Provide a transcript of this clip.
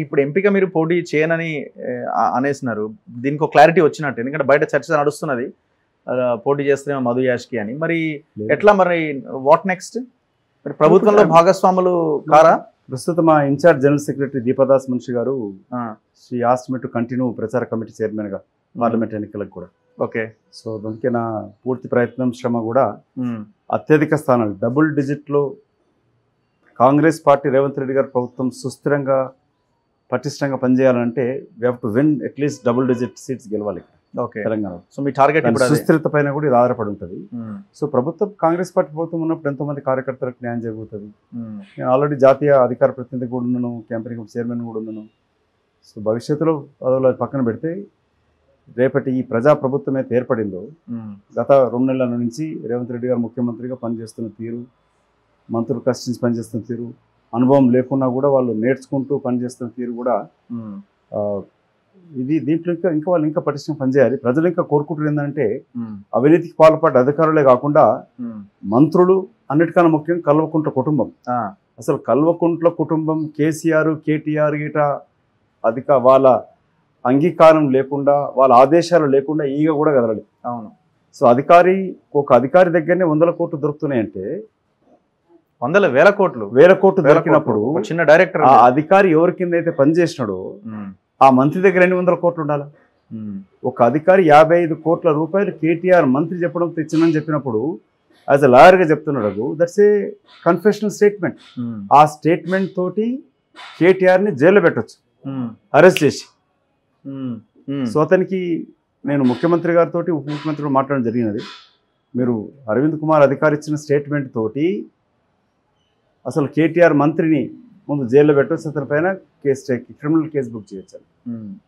ఇప్పుడు ఎంపిక మీరు పోటీ చేయనని అనేసినారు. దీనికి ఒక క్లారిటీ వచ్చినట్టు. ఎందుకంటే బయట చర్చ నడుస్తున్నది. పోటీ చేస్తేనేమో మధు యాష్కి అని. మరి ఎట్లా మరి వాట్ నెక్స్ట్? మరి ప్రభుత్వంలో భాగస్వాములు కారా? ప్రస్తుతం మా incharge general secretary Deepadas Munshi గారు she asked me to continue ప్రచార కమిటీ చైర్మన్ గా పార్లమెంట్ ఎన్నికలకు కూడా. ఓకే. సో దానికి నా పూర్తి ప్రయత్నం శ్రమ కూడా అత్యధిక స్థానాలు డబుల్ డిజిట్ లో కాంగ్రెస్ పార్టీ రేవంత్ రెడ్డి గారి ప్రభుత్వం సుస్థిరంగా పటిష్టంగా పనిచేయాలంటే we have to win at least double digit seats గెలవాలి తెలంగాణ. సో మీ టార్గెట్ సుస్థిరత పైన కూడా ఇది ఆధారపడి ఉంటుంది. సో ప్రభుత్వం కాంగ్రెస్ పార్టీ ప్రభుత్వం ఉన్నప్పుడు ఎంతో మంది కార్యకర్తలకు న్యాయం జరుగుతుంది. నేను ఆల్రెడీ జాతీయ అధికార ప్రతినిధి కూడా ఉన్నాను, క్యాంపెయిన్ చైర్మన్ కూడా ఉన్నాను. సో భవిష్యత్తులో పదవులు పక్కన పెడితే రేపటి ఈ ప్రజా ప్రభుత్వం అయితే ఏర్పడిందో గత 2 నెలల నుంచి రేవంత్ రెడ్డి గారు ముఖ్యమంత్రిగా పనిచేస్తున్న తీరు, మంత్రులు కష్టించి పనిచేస్తున్న తీరు, అనుభవం లేకున్నా కూడా వాళ్ళు నేర్చుకుంటూ పనిచేస్తున్న తీరు కూడా ఇది దీంట్లో ఇంకా వాళ్ళు ఇంకా పటిష్టంగా పనిచేయాలి. ప్రజలు ఇంకా కోరుకుంటున్నారు ఏంటంటే అవినీతికి పాల్పడ్డ అధికారులే కాకుండా మంత్రులు, అన్నిటికన్నా ముఖ్యం కల్వకుంట్ల కుటుంబం. అసలు కల్వకుంట్ల కుటుంబం కేసీఆర్ కేటీఆర్ గిట వాళ్ళ అంగీకారం లేకుండా, వాళ్ళ ఆదేశాలు లేకుండా ఈగ కూడా కదలలేదు. అవును. సో ఒక అధికారి దగ్గరనే 100 కోట్లు దొరుకుతున్నాయంటే 100,000 కోట్లు దొరికినప్పుడు చిన్న డైరెక్టర్ ఆ అధికారి ఎవరి కింద అయితే పనిచేసినాడో ఆ మంత్రి దగ్గర 800 కోట్లు ఉండాలి. ఒక అధికారి 55 కోట్ల రూపాయలు కేటీఆర్ మంత్రి చెప్పడం తెచ్చిందని చెప్పినప్పుడు యాజ్ అ లాయర్గా చెప్తున్నాడు, దట్స్ ఏ కన్ఫెషనల్ స్టేట్మెంట్. ఆ స్టేట్మెంట్ తోటి కేటీఆర్ని జైల్లో పెట్టచ్చు, అరెస్ట్ చేసి. సో అతనికి నేను ముఖ్యమంత్రి గారితో ఉప ముఖ్యమంత్రితో మాట్లాడడం జరిగినది. మీరు అరవింద్ కుమార్ అధికారి ఇచ్చిన స్టేట్మెంట్ తోటి అసలు కేటీఆర్ మంత్రిని ముందు జైల్లో పెట్టవచ్చు, అతని పైన క్రిమినల్ కేసు బుక్ చేయొచ్చు.